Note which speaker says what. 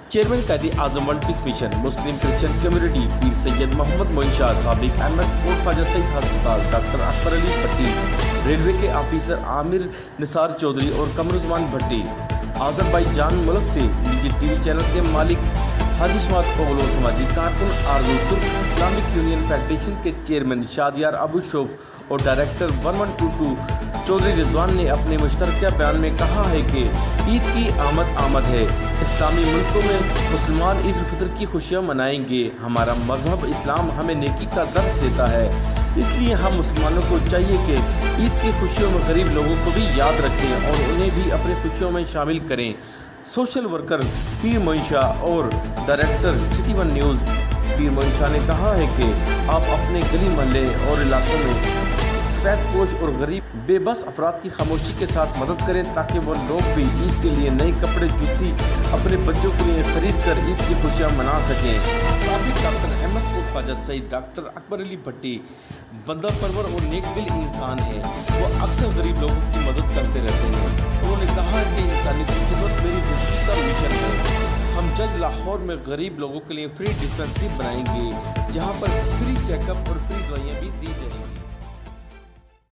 Speaker 1: Chairman Quaid Azam world peace mission مسلم Christian community پیر سید محمد معین شاہ سابق MS کوٹ خواجہ سعید ہسپتال doctor اکبر علی بھٹی railway کے آفیسر عامر نثار چودھری اور قمرزمان بھٹی آذربائیجان ملک سے نجی ٹی وی چینل کے مالک حاجی شماعت اوغلو سماجی کارکن آرزو ترک اسلامک یونین فیڈریشن کے چیئرمین شادیار ابو شوف اور ڈائریکٹر 1122 چودھری رضوان نے اپنے مشترکہ بیان میں کہا ہے کہ عید کی آمد ہے۔ اسلامی ملکوں میں مسلمان عید الفطر کی خوشیاں منائیں گے۔ ہمارا مذہب اسلام ہمیں نیکی کا درس دیتا ہے، اس لیے ہم مسلمانوں کو چاہیے کہ عید کی خوشیوں میں غریب لوگوں کو بھی یاد رکھیں اور انہیں بھی اپنی خوشیوں میں شامل کریں۔ سوشل ورکر پیر معین شاہ اور ڈائریکٹر سٹی ون نیوز پیر معین شاہ نے کہا ہے کہ آپ اپنے گلی محلے اور علاقوں میں سفید پوش اور غریب بے بس افراد کی خاموشی کے ساتھ مدد کریں تاکہ وہ لوگ بھی عید کے لیے نئے کپڑے جوتی اپنے بچوں کے لیے خرید کر عید کی خوشیاں منا سکیں۔ سابق ڈاکٹر MS کوٹ خواجہ سعید ڈاکٹر اکبر علی بھٹی بندہ پرور اور نیک دل انسان ہیں، وہ اکثر غریب لوگوں کی مدد کرتے رہتے ہیں۔ انہوں نے کہا کہ انسانیت کی خدمت میری زندگی کا مشن ہے۔ ہم جلد لاہور میں غریب لوگوں کے لیے فری ڈسپنسری بنائیں گے جہاں پر فری چیک اپ اور فری دوائیاں بھی دی جائیں گی۔